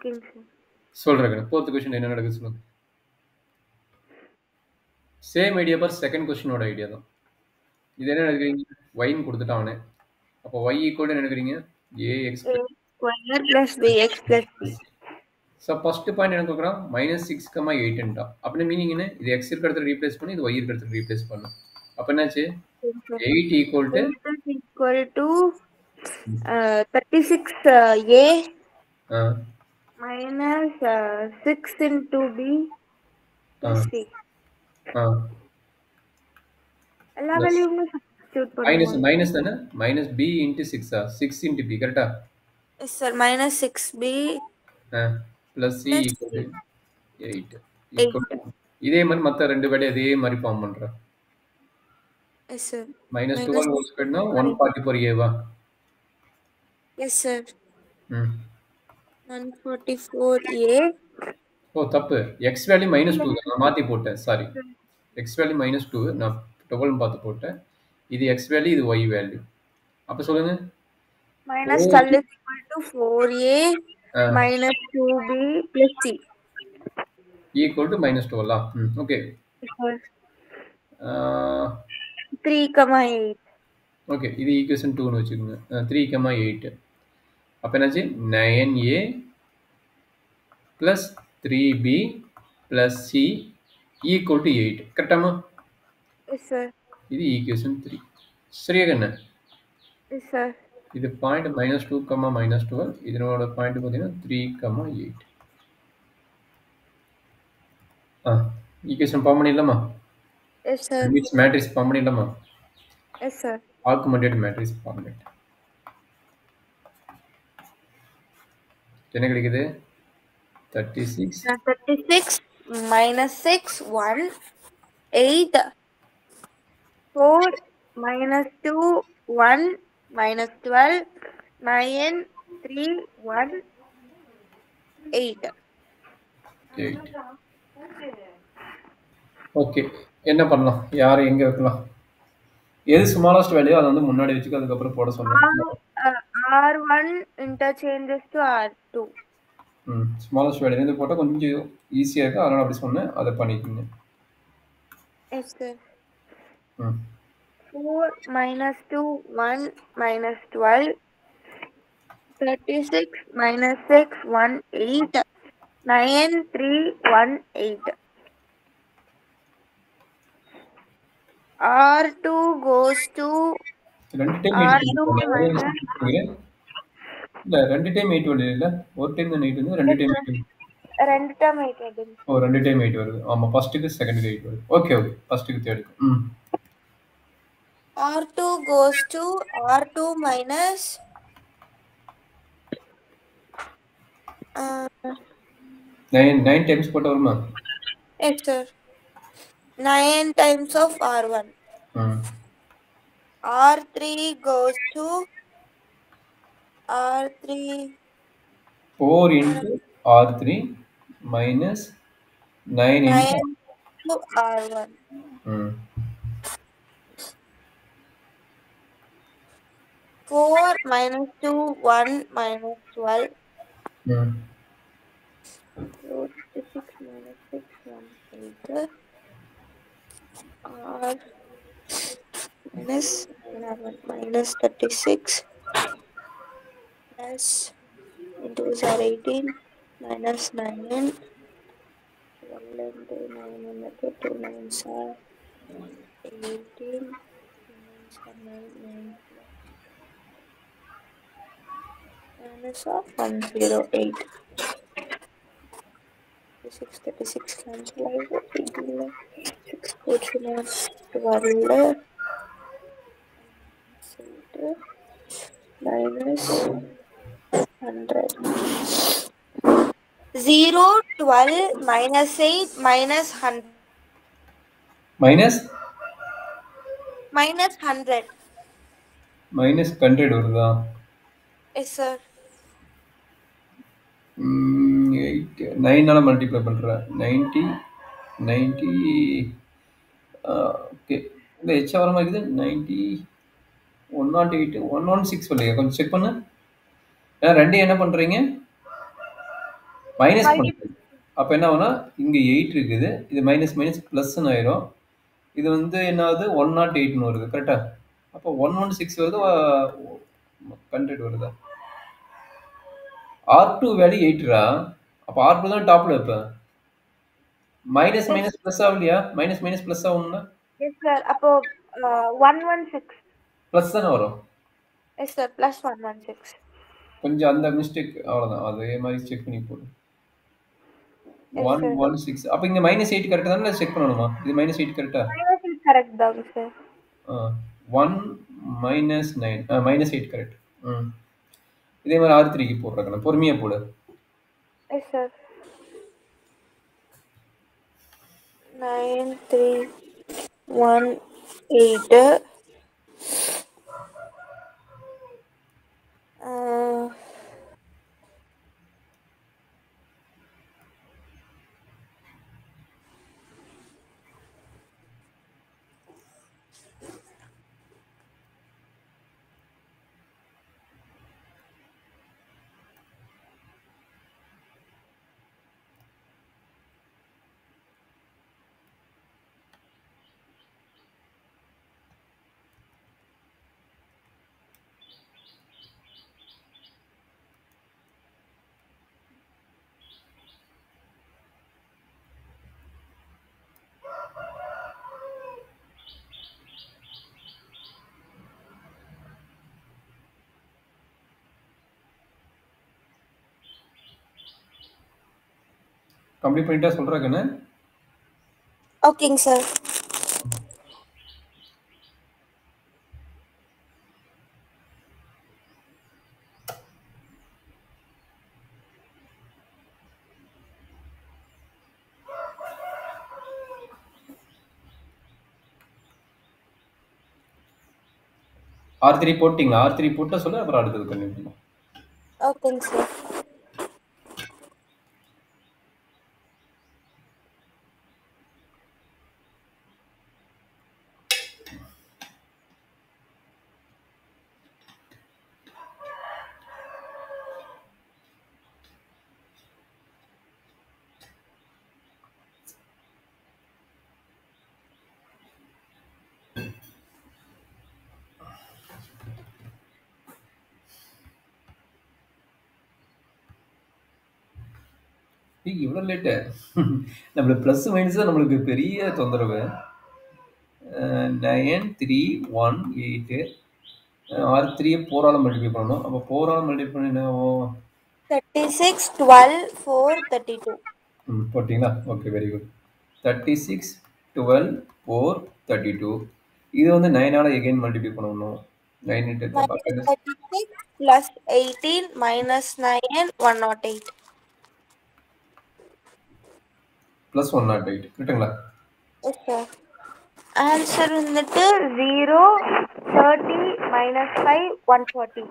ஓகேங்க சார். சொல்றேன். Fourth question என்ன நடக்குது சொல்லுங்க. சேம் ஐடியா பார் செகண்ட் கொஸ்டினோட ஐடியா தான். இது என்ன எடுக்கிறீங்க? ஒய்ன்னு கொடுத்துட்டான் அவனே. அப்போ ஒய் ஈக்குவல் என்ன எடுக்கிறீங்க? Ax A square plus bx plus c. So first point என்ன கொடுக்குறான்? -6,8ன்ட்டா. அப்படின்னு மீனிங் என்ன? இது எக்ஸ் இருக்கிற இடத்துல ரீப்ளேஸ் பண்ணி இது ஒய் இருக்கிற இடத்துல ரீப்ளேஸ் பண்ணும். அப்போ என்னாச்சு? 8 equal to 8 is equal to 36a minus 6 into b plus c. எல்லா வேல்யூமே சப்ஸ்டிட்யூட் மைனஸ் பண்ணுவோம். மைனஸ் தானே? மைனஸ் பி இன்ட்டு சிக்ஸா? 6 இன்ட்டு பி கரெக்டா? Yes sir. minus 6b plus c plus equal to 8 equal 8. இதே மாதிரி மற்ற ரெண்டு வேலை அதே மாதிரி ஃபார்ம் பண்ணுறேன். Yes sir. மைனஸ் 12 ஹோல் ஸ்கொயர்னா 144 ஏவா? Yes sir. ம் 144a. ஓ தப்பு. எக்ஸ் வேல்யூ -2 நான் மாற்றி போட்டேன். சாரி. எக்ஸ் வேல்யூ -2 நான் 12 பார்த்து போட்டேன். இது எக்ஸ் வேல்யூ, இது ஒய் வேல்யூ. அப்போ சொல்லுங்க. minus 12 is equal to 4a minus 2b plus c. Equal to -12 okay. 3,8. Okay இது ஈக்குவேஷன் 2ன்னு வச்சுக்கோங்க. 3,8 அப்போ என்னாச்சு? 9a plus 3b plus c equal to 8 கரெக்டாமா? Yes sir. இது ஈக்குவேஷன் 3. சரியா என்ன? Yes sir. இது பாயிண்ட் -2, -12. இதனோட பாயிண்ட் பார்த்தீங்கன்னா 3,8. ஈக்குவேஷன் ஃபார்ம் பண்ணிடலாமா? Yes sir. மேட்ரிக்ஸ் ஃபார்ம் பண்ணிடலாமா? Yes sir. Augmented matrix format. என்ன கிடைக்குது? 36 minus 6 1 8 4 minus 2 1 minus 12 9 3 1 8. ஓகே என்ன பண்ணலாம்? யார் எங்கே வைக்கலாம்? எது ஸ்மாலஸ்ட் வேல்யூ அதை வந்து முன்னாடி வச்சுக்க, அதுக்கப்புறம் போட சொன்னேன். R1 interchanges to R2. Smallest value இருந்து போட்டால் கொஞ்சம் ஈஸியாக இருக்குது, அதனால் அப்படி சொன்னேன். அதை பண்ணிக்கோங்க. Yes sir. 4 minus 2 1 minus 12 36 minus 6 1 8 9 3 1 8. R2 goes to R2 minus. இல்லை 2 டைம் 8 வருது. இல்லை ஒரு டைம் தான் 8 வந்து 2 டைம் 8 வருது. 2 டைம் 8 வருது. ஓ 2 டைம் 8 வருது. ஆமாம் ஃபர்ஸ்ட்டுக்கு செகண்டுக்கு 8 வருது. ஓகே ஓகே ஃபர்ஸ்ட்டுக்கு தேர்டுக்கு. R2 goes to R2 minus 9 times போட்டால் வருமா? Yes sir. 9 times of R1. R3 goes to R3 4 into R3 minus 9 into R1. 4 minus 2 1 minus 12. 46 minus 6 1 8. R minus 11 minus 36 plus into are 18 minus 9 12 into 9 into 2 9s are 18 9s are 9 minus of 108. 36 cancel out 6 portion of 12 minus 100. 0 12 minus 8 minus 100 minus 100 minus 100 வருதா? yes sir. 8 9 multiply பண்ற 90 okay இந்த எச்சா வர மாதிரி இருக்குது. 90 108 116 வரலையா? கொஞ்சம் check பண்ணு. ஏன்னா ரெண்டு என்ன பண்றீங்க? மைனஸ் பண்ணுது. அப்போ என்ன ஆகும்னா இங்கே 8 இருக்குது, இது மைனஸ் மைனஸ் ப்ளஸ்ன்னு ஆயிரும். இது வந்து என்ன ஆகுது 108ன்னு வருது கரெக்டா? அப்போ 116 வருது, 100 வருதா? R2 value 8ரா? அப்போ R2 தான் டாப்ல இப்ப. மைனஸ் மைனஸ் பிளஸ் ஆகலையா? மைனஸ் மைனஸ் பிளஸ் ஆகும்னா? Yes sir. அப்போ 116 பிளஸ் தானே வரும். Yes sir, plus 116. கொஞ்சம் அந்த மிஸ்டேக் அவ்வளோதான், அதே மாதிரி செக் பண்ணி போடு. 116. அப்போ இங்க -8 கரெக்டா தானே செக் பண்ணணுமா? இது -8 கரெக்டா? -8 கரெக்ட் தாங்க சார். 1 -9 -8 கரெக்ட். இதே மாதிரி R3க்கு போடுறேன், பொறுமையா போடு. Yes sir. 9318 கம்ப்ளீட் பண்ணிட்டா சொல்றேன். ஓகேங்க சார். R3 போட்டிங்களா? R3 போட்டா சொல்லு, அப்புறம் அடுத்தது கண்டினியூ பண்ணலாம். ஓகேங்க சார். இவ்வளோ லேட்டு? நம்மளுக்கு ப்ளஸ் மைனஸ் தான் நம்மளுக்கு பெரிய தொந்தரவு. 9318 R3 4ஆல மல்டிப்ளை பண்ணணும். அப்போ 4ஆல மல்டிப்ளை பண்ணி என்ன ஆகும்? 36 12 4 32. போட்டிங்களா? Okay, very good. 36 12 4 32. இது வந்து 9ஆல எகைன் மல்டிப்ளை பண்ணணும். 9 into 36 plus 18 minus 9 108. ப்ளஸ் 108 கரெக்டுங்களா? Yes sir. ஆன்சர் வந்துட்டு 0 30 minus 5 140.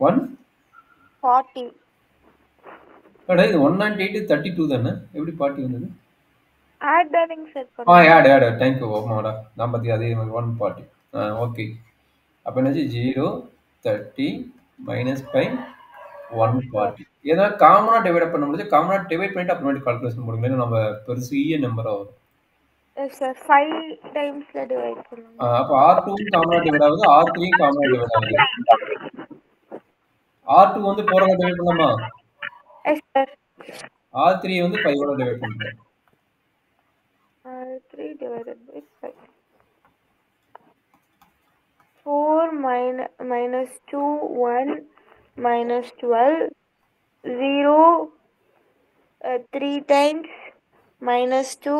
140. அட இது 108 32 தானே? எப்படி 40 வந்தது? ஆட் தானேங்க சார் பண்ணுங்க. ஆட். Thank you. ஓமாடா, நான் பத்தி அதே 140. ஓகே. அப்போ என்னாச்சு 0 30 minus 5 140. ஏன்னா காமனா டிவைட் பண்ண முடியாது. காமனா டிவைட் பண்ணிட்டு அப்புறமேட்டு கால்குலேஷன் போடுங்க, இல்லைன்னா நம்ம பெருசிய நம்பரா வரும். எஸ் சார், 5 டைம்ஸ்ல டிவைட் பண்ணுங்க. அப்போ R2வும் காமனா டிவைட் ஆகுது, R3யும் காமனா டிவைட் ஆகுது. R2 வந்து 4ஆல டிவைட் பண்ணலாமா? Yes sir. R3 வந்து 5ஆல டிவைட் பண்றோம். R3 divided by 5. 4 minus 2 1 minus 12 0 3 times minus 2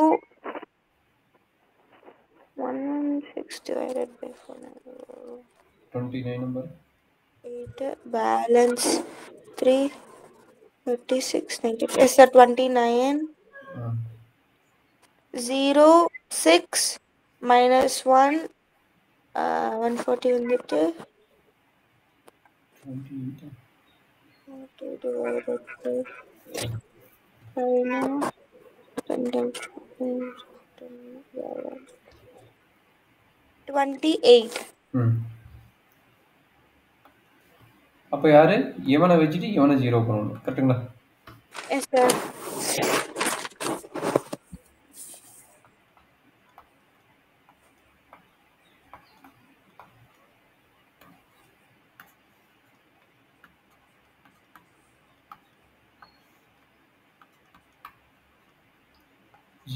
116 divided by 4 29 number 8 balance 3 36 90. Yes sir, 29 0 6 minus 1 140 வந்துட்டு 28 divided by 5 28. அப்போ யாரு இவனை வச்சுட்டு இவனை 0 பண்ணணும் கரெக்டுங்களா? Yes, sir.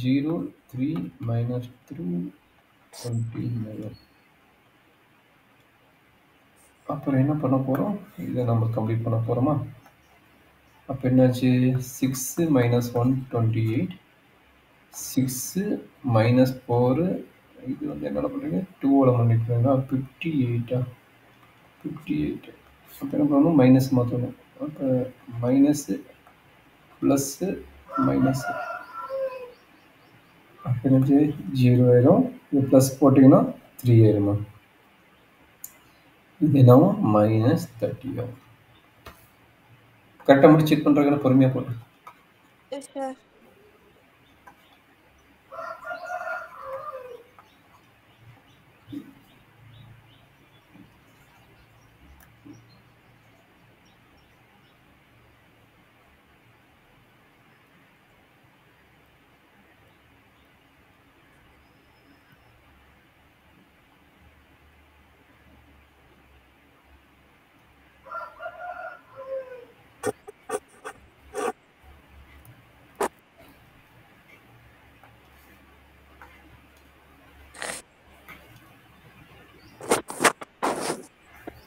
Zero 3 minus 3 29. அப்புறம் என்ன பண்ண போறோம்? இதை நம்ம கம்ப்ளீட் பண்ண போறோமா? அப்ப என்னாச்சு? 6 minus 1 28. 6 minus 4 இது வந்து என்ன பண்றீங்க? 2 மல்டிப்ளை 58. 58. அப்ப என்ன பண்ணணும்? மைனஸ் மாற்றணும். அப்ப மைனஸ் பிளஸ் மைனஸ் அப்ப என்னது 0 ஆயிரும். இது பிளஸ் போட்டீங்கன்னா 3 ஆயிருமா? இது என்னவோ மைனஸ் 30 ஆகும். கரெக்டாக மட்டும் செக் பண்ணுறாங்க, பொறுமையாக போட்டு. Yes, sir.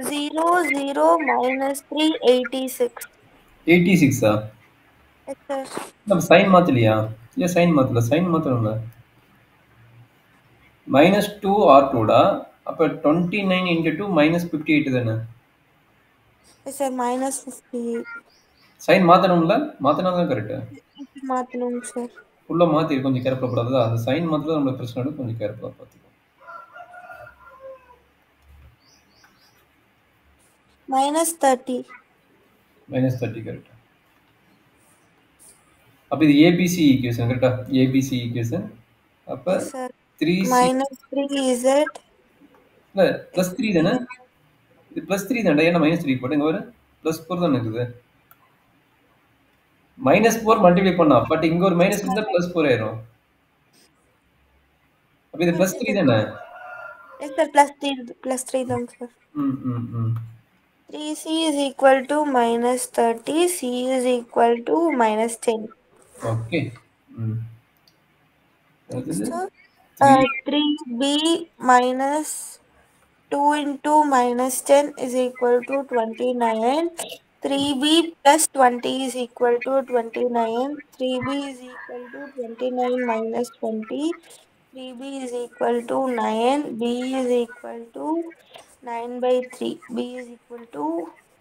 Zero zero minus 386. 86 Yes, sir. நம்ம சைன் மாற்றலையா? ஏன் சைன் மாற்றல? சைன் மாற்றணும்ல. மைனஸ் 2 ஆர் 2டா? அப்போ 29 இன்ட்டு 2 மைனஸ் 58 தானே? Yes, sir. Minus 58. சைன் மாற்றணும்ல? மாற்றினா தான் கரெக்டு. மாத்தணும் சார். உள்ள மாற்றி கொஞ்சம் கேர்ஃபுல்லாக போடாதா? அந்த சைன் மாற்றலாம் நம்மளுக்கு பிரச்சனை, கொஞ்சம் கேர்ஃபுல்லாக பார்த்துக்கோ. Minus 30. Minus 30 correct. அப்போ இது ஏபிசி ஈக்குவேஷன் கரெக்டா? ABC equation. அப்போ Yes, sir. 3C Minus 3Z. இல்லை ப்ளஸ் 3 தானே? இது ப்ளஸ் 3 தானே? ஏன்னா மைனஸ் 3 போட்டு இங்கே வர ப்ளஸ் 4 தானே இருக்குது. மைனஸ் 4 மல்டிப்ளை பண்ணா, பட் இங்க ஒரு மைனஸ் இருந்தால் ப்ளஸ் 4 ஆயிரும். அப்போ இது ப்ளஸ் 3 தானே? Yes, sir. Plus 3 தான் sir. ம் ம் ம் 3C is equal to minus 30. C is equal to minus 10. Okay. ம் அடுத்தது So, 3 3B minus 2 into minus 10 is equal to 29. 3B plus 20 is equal to 29. 3B is equal to 29 minus 20. 3B is equal to 9. B is equal to 9 by 3. B is equal to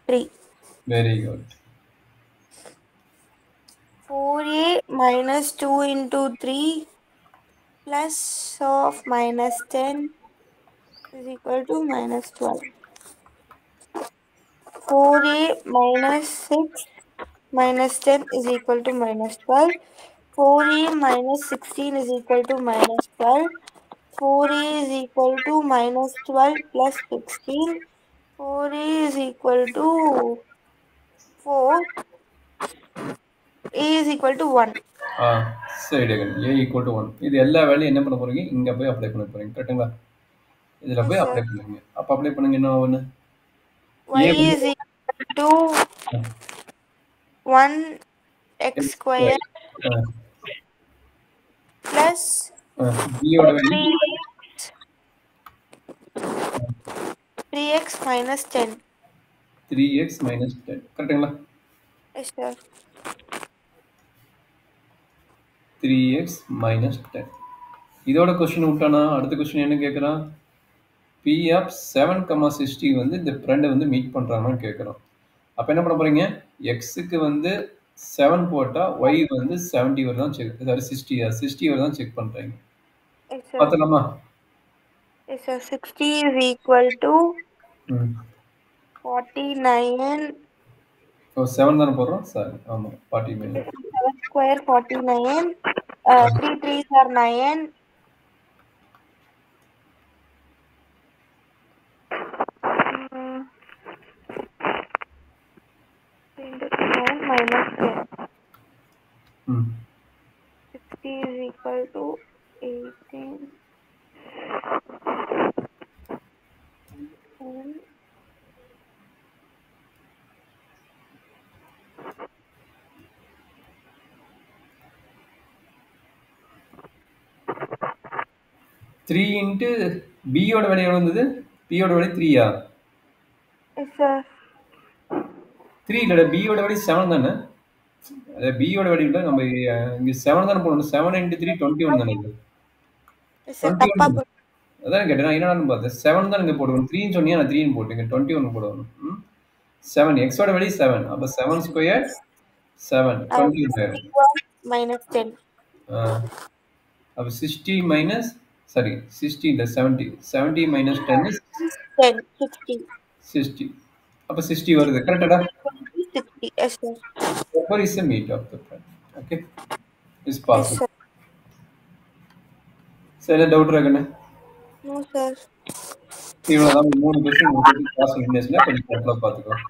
3. Very good. 4A minus 2 into 3 plus of minus 10 is equal to minus 12. 4A minus 6 minus 10 is equal to minus 12. 4A minus 16 is equal to minus 12. 4A is equal to minus 12 plus 16. 4A is equal to 4. A is equal to 1. ஆ சரி டேகன். ஏ equal to 1. இது எல்லா வேலையும் என்ன பண்ண போறீங்க? இங்கே போய் apply பண்ண போறீங்க கரெக்டுங்களா? இதில் Yes, போய் sir. அப்ளை பண்ணுங்க. அப்போ அப்ளை பண்ணுங்க என்ன ஒன்று? Y A is equal to 1x square plus பியோட value 3x minus 10. 3x minus 10 கரெக்டுங்களா? Yes, sir. 3x minus 10. இதோட கொஸ்டின் விட்டானா அடுத்த கொஸ்டின் என்ன கேட்குறான்? பி ஆஃப் 7,60 வந்து இந்த ஃப்ரெண்டை வந்து மீட் பண்ணுறாங்கன்னு கேட்குறோம். அப்போ என்ன பண்ண போகிறீங்க? எக்ஸுக்கு வந்து 7 போட்டால் ஒய் வந்து 70 வரை தான் செக், அதாவது 60 வரை தான் செக் பண்ணுறாங்க. Yes, sir. பார்த்தலாமா? Yes, sir. 60 is equal to ம் 49. ஓ 7 தானே போடுறோம்? சாரி, ஆமாம் 49. 7 square 49. 3 3s are 9. Into 9 minus 10. ம் 60 is equal to 18. 3 இன்ட்டு பியோட விலை எவ்வளோ இருந்தது? பியோட விலை 3யா? Yes, sir. 3 இல்லடா, பியோட விலை 7 தானே? அது பியோட விலை இல்லை, நம்ம இங்கே 7 தானே போடணும். 7 இன்ட்டு 3 21 தானே இது? Yes, sir. 21 அதான் கேட்டேன். நான் என்னடான்னு பார்த்தேன். 7 தான் இங்கே போடுவோம். 3ன்னு சொன்னியா, நான் 3ன்னு போட்டுங்க. 21 போடணும். 7 எக்ஸோட விலை 7. அப்போ 7 ஸ்கொயர் 7 21 minus 10. அப்போ 60 மைனஸ் சாரி 60 இல்லை 70. 70 மைனஸ் 10 இஸ் 10, 60. 60. அப்போ 60 வருது. கரெக்டாடா? 60. Yes, sir. Therefore is a meet of the plan. Okay, is Yes, possible. sir. சரி, டவுட் இருக்குன்னு No, sir. இவ்வளோதான் 3 கொஸ்டின் முடிச்சுட்டு கிளாஸ் முடிஞ்சிச்சுன்னா கொஞ்சம் பார்த்துக்கலாம்.